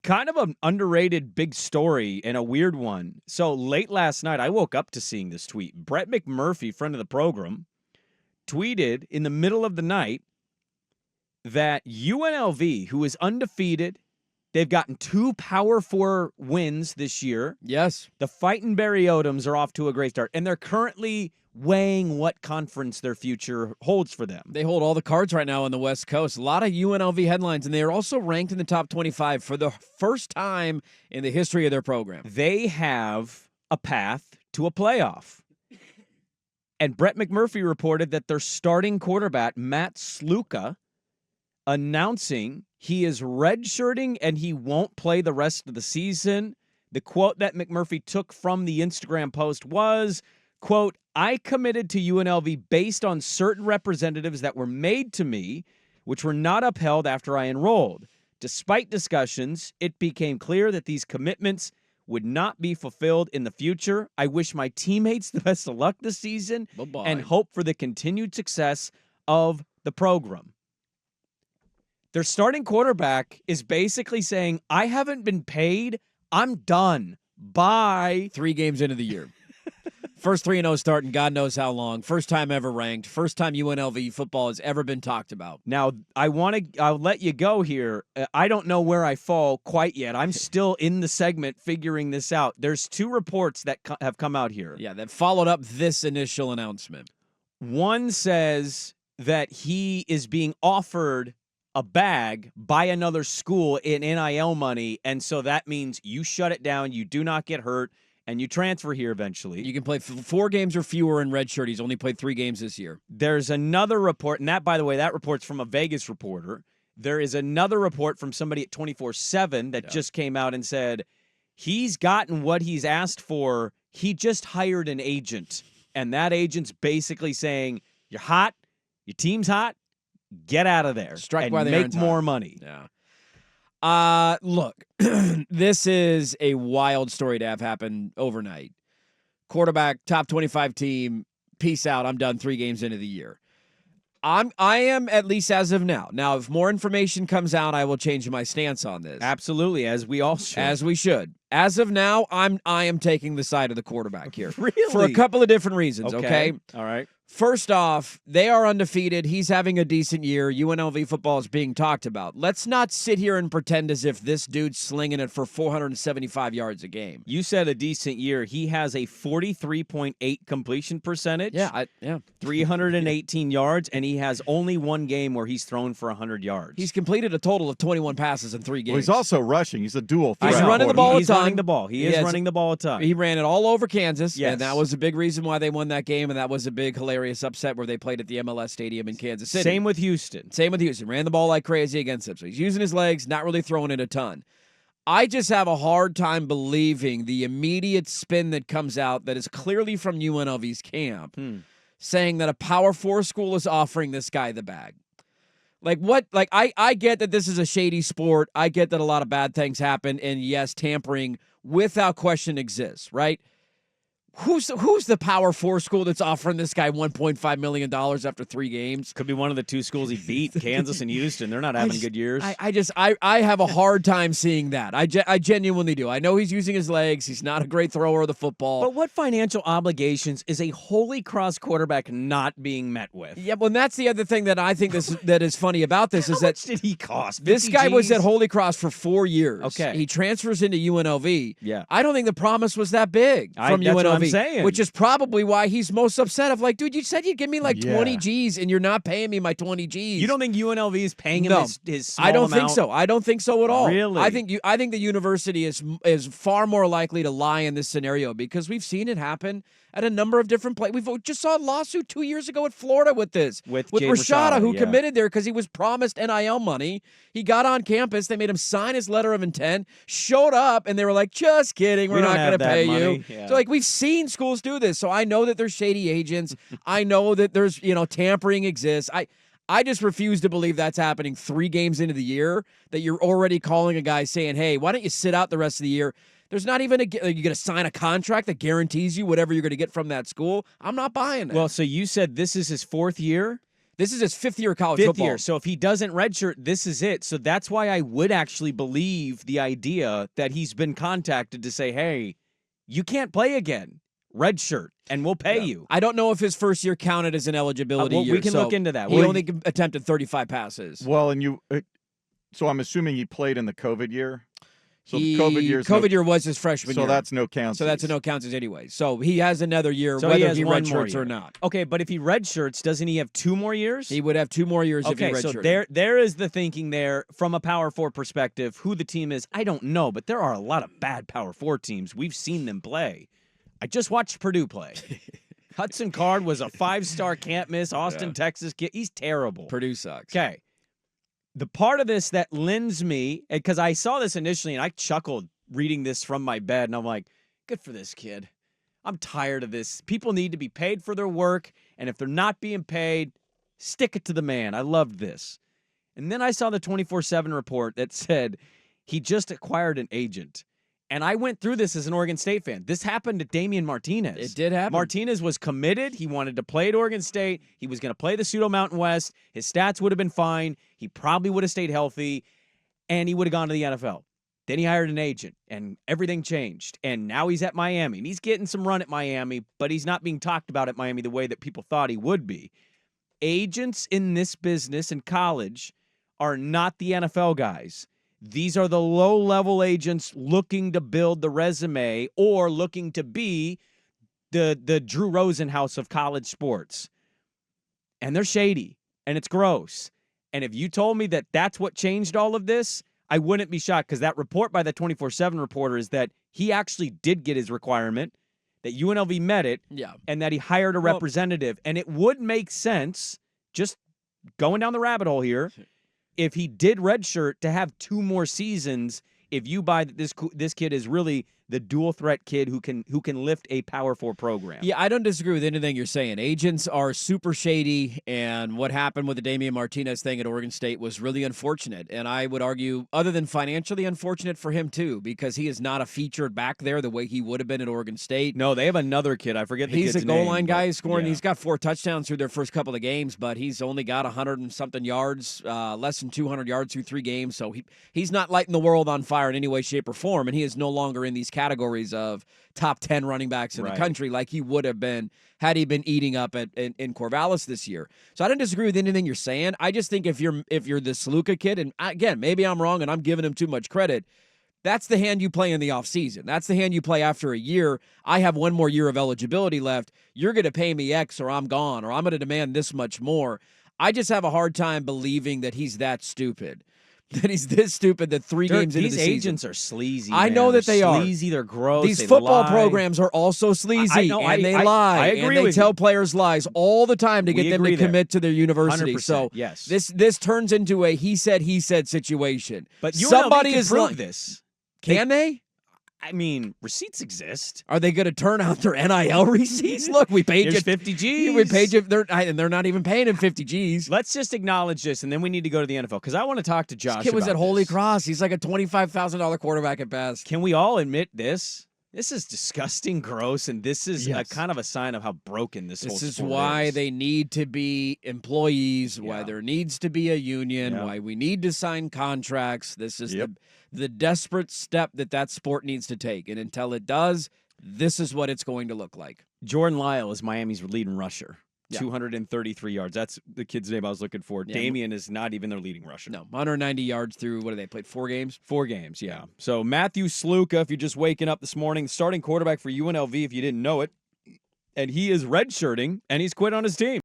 kind of an underrated big story and a weird one. So late last night, I woke up to seeing this tweet. Brett McMurphy, friend of the program, tweeted in the middle of the night that UNLV, who is undefeated, they've gotten 2 Power 4 wins this year. Yes. The Fightin' Barriotoms are off to a great start, and they're currently weighing what conference their future holds for them. They hold all the cards right now on the West Coast. A lot of UNLV headlines, and they are also ranked in the top 25 for the first time in the history of their program. They have a path to a playoff. And Brett McMurphy reported that their starting quarterback, Matt Sluka, announcing he is redshirting and he won't play the rest of the season. The quote that McMurphy took from the Instagram post was, quote, "I committed to UNLV based on certain representatives that were made to me, which were not upheld after I enrolled. Despite discussions, it became clear that these commitments would not be fulfilled in the future. I wish my teammates the best of luck this season and hope for the continued success of the program." Their starting quarterback is basically saying, I haven't been paid. I'm done. Bye. 3 games into the year. First 3-0 start in God knows how long. First time ever ranked. First time UNLV football has ever been talked about. Now, I'll let you go here. I don't know where I fall quite yet. I'm still in the segment figuring this out. There's 2 reports that have come out here. Yeah, that followed up this initial announcement. One says that he is being offered a bag by another school in NIL money, and so that means you shut it down, you do not get hurt, and you transfer here eventually. You can play 4 games or fewer in redshirt. He's only played 3 games this year. There's another report, and that, by the way, that report's from a Vegas reporter. There is another report from somebody at 24/7 that just came out and said he's gotten what he's asked for. He just hired an agent, and that agent's basically saying, you're hot, your team's hot, get out of there and make more money. Yeah. Look, this is a wild story to have happen overnight. Quarterback, top 25 team, peace out. I'm done 3 games into the year. I am, at least as of now. Now, if more information comes out, I will change my stance on this. Absolutely, as we all should. As we should. As of now, I am taking the side of the quarterback here. Really? For a couple of different reasons, okay? All right. First off, they are undefeated. He's having a decent year. UNLV football is being talked about. Let's not sit here and pretend as if this dude's slinging it for 475 yards a game. You said a decent year. He has a 43.8 completion percentage. Yeah. 318 yards, and he has only 1 game where he's thrown for 100 yards. He's completed a total of 21 passes in 3 games. Well, he's also rushing. He's a dual threat. He's running the ball a ton. He's running the ball. He is running the ball a ton. He ran it all over Kansas, yes. And that was a big reason why they won that game, and that was a big, hilarious upset where they played at the MLS Stadium in Kansas City. Same with Houston. Ran the ball like crazy against them. So he's using his legs, not really throwing it a ton. I just have a hard time believing the immediate spin that comes out that is clearly from UNLV's camp, saying that a Power 4 school is offering this guy the bag. Like what? Like I get that this is a shady sport. I get that a lot of bad things happen, and yes, tampering without question exists, right? Who's the Power 4 school that's offering this guy $1.5 million after 3 games? Could be one of the 2 schools he beat, Kansas and Houston. They're not having good years. I have a hard time seeing that. I genuinely do. I know he's using his legs. He's not a great thrower of the football. But what financial obligations is a Holy Cross quarterback not being met with? Yeah, well, that's the other thing that I think that is funny about this. How much did he cost? This guy G's? was at Holy Cross for 4 years. Okay. He transfers into UNLV. Yeah. I don't think the promise was that big from that's UNLV. What I'm saying. Which is probably why he's most upset of like, dude, you said you'd give me like 20 G's and you're not paying me my 20 G's. You don't think UNLV is paying him his small I don't amount? think so. I don't think so at all. Really? I think the university is far more likely to lie in this scenario because we've seen it happen at a number of different places. We just saw a lawsuit 2 years ago at Florida with this. With Rashada, who committed there because he was promised NIL money. He got on campus. They made him sign his letter of intent, showed up, and they were like, just kidding. We're not going to pay you. Yeah. So, like, we've seen schools do this. So I know that there's shady agents. I know that there's, tampering exists. I just refuse to believe that's happening 3 games into the year, that you're already calling a guy saying, hey, why don't you sit out the rest of the year? There's not even you're going to sign a contract that guarantees you whatever you're going to get from that school. I'm not buying it. Well, so you said this is his 4th year? This is his 5th year of college Fifth football. year. So if he doesn't redshirt, this is it. So that's why I would actually believe the idea that he's been contacted to say, hey, you can't play again. Redshirt, and we'll pay you. I don't know if his first year counted as an eligibility year. We can look into that. He Well, only attempted 35 passes. Well, and so I'm assuming he played in the COVID year. So COVID year was his freshman year. So that's no counts. So that's a no counts anyway. So he has another year, So whether he he has one more redshirts year. or not. Okay, but if he redshirts, doesn't he have 2 more years? He would have 2 more years if he Okay, redshirted. so there is the thinking there from a Power 4 perspective. Who the team is, I don't know, but there are a lot of bad Power 4 teams. We've seen them play. I just watched Purdue play. Hudson Card was a 5-star can't miss Austin, Texas kid. He's terrible. Purdue sucks. Okay. The part of this that lends me, because I saw this initially and I chuckled reading this from my bed, and I'm like, good for this kid. I'm tired of this. People need to be paid for their work, and if they're not being paid, stick it to the man. I loved this. And then I saw the 24/7 report that said he just acquired an agent. And I went through this as an Oregon State fan. This happened to Damian Martinez. It did happen. Martinez was committed. He wanted to play at Oregon State. He was going to play the Pseudo Mountain West. His stats would have been fine. He probably would have stayed healthy, and he would have gone to the NFL. Then he hired an agent, and everything changed. And now he's at Miami. And he's getting some run at Miami, but he's not being talked about at Miami the way that people thought he would be. Agents in this business in college are not the NFL guys. These are the low-level agents looking to build the resume or looking to be the Drew Rosenhaus of college sports. And they're shady, and it's gross. And if you told me that that's what changed all of this, I wouldn't be shocked, because that report by the 24/7 reporter is that he actually did get his requirement, that UNLV met it, and that he hired a representative. And it would make sense, just going down the rabbit hole here, if he did redshirt to have 2 more seasons, if you buy that this kid is really the dual threat kid who can lift a Power 4 program. Yeah, I don't disagree with anything you're saying. Agents are super shady, and what happened with the Damian Martinez thing at Oregon State was really unfortunate. And I would argue, other than financially unfortunate for him too, because he is not a featured back there the way he would have been at Oregon State. No, they have another kid. I forget the kid's name. He's a goal line guy scoring. Yeah. He's got 4 touchdowns through their first couple of games, but he's only got 100 and something yards, less than 200 yards through 3 games. So he's not lighting the world on fire in any way, shape, or form, and he is no longer in these categories of top 10 running backs in the country like he would have been had he been eating up in Corvallis this year. So I don't disagree with anything you're saying. I just think if you're the Sluka kid, and again, maybe I'm wrong and I'm giving him too much credit, that's the hand you play in the offseason. That's the hand you play after a year. I have 1 more year of eligibility left. You're going to pay me X or I'm gone, or I'm going to demand this much more. I just have a hard time believing that he's that stupid. That he's this stupid that 3 games into the season. These agents are sleazy. I know that they are. Sleazy, they're gross. These they football lie. programs are also sleazy, and they lie. I agree and with they tell you. players lies all the time to get them to commit to their university. 100%, So yes. this turns into a he said situation. But somebody can is prove lying. this. Can they? I mean, receipts exist. Are they going to turn out their NIL receipts? Look, we paid Here's you 50 G's. We paid you, and they're not even paying him 50 G's. Let's just acknowledge this, and then we need to go to the NFL, because I want to talk to Josh. This kid was about at Holy this. Cross. He's like a $25,000 quarterback at best. Can we all admit this? This is disgusting, gross, and this is Yes. a kind of a sign of how broken this whole This is sport why is. they need to be employees, why Yeah. there needs to be a union, Yeah. why we need to sign contracts. This is Yep. the desperate step that sport needs to take. And until it does, this is what it's going to look like. Jordan Lyle is Miami's leading rusher. Yeah. 233 yards. That's the kid's name I was looking for. Yeah. Damian is not even their leading rusher. No, 190 yards through, what have they played, 4 games? 4 games, yeah. So Matthew Sluka, if you're just waking up this morning, starting quarterback for UNLV if you didn't know it, and he is redshirting, and he's quit on his team.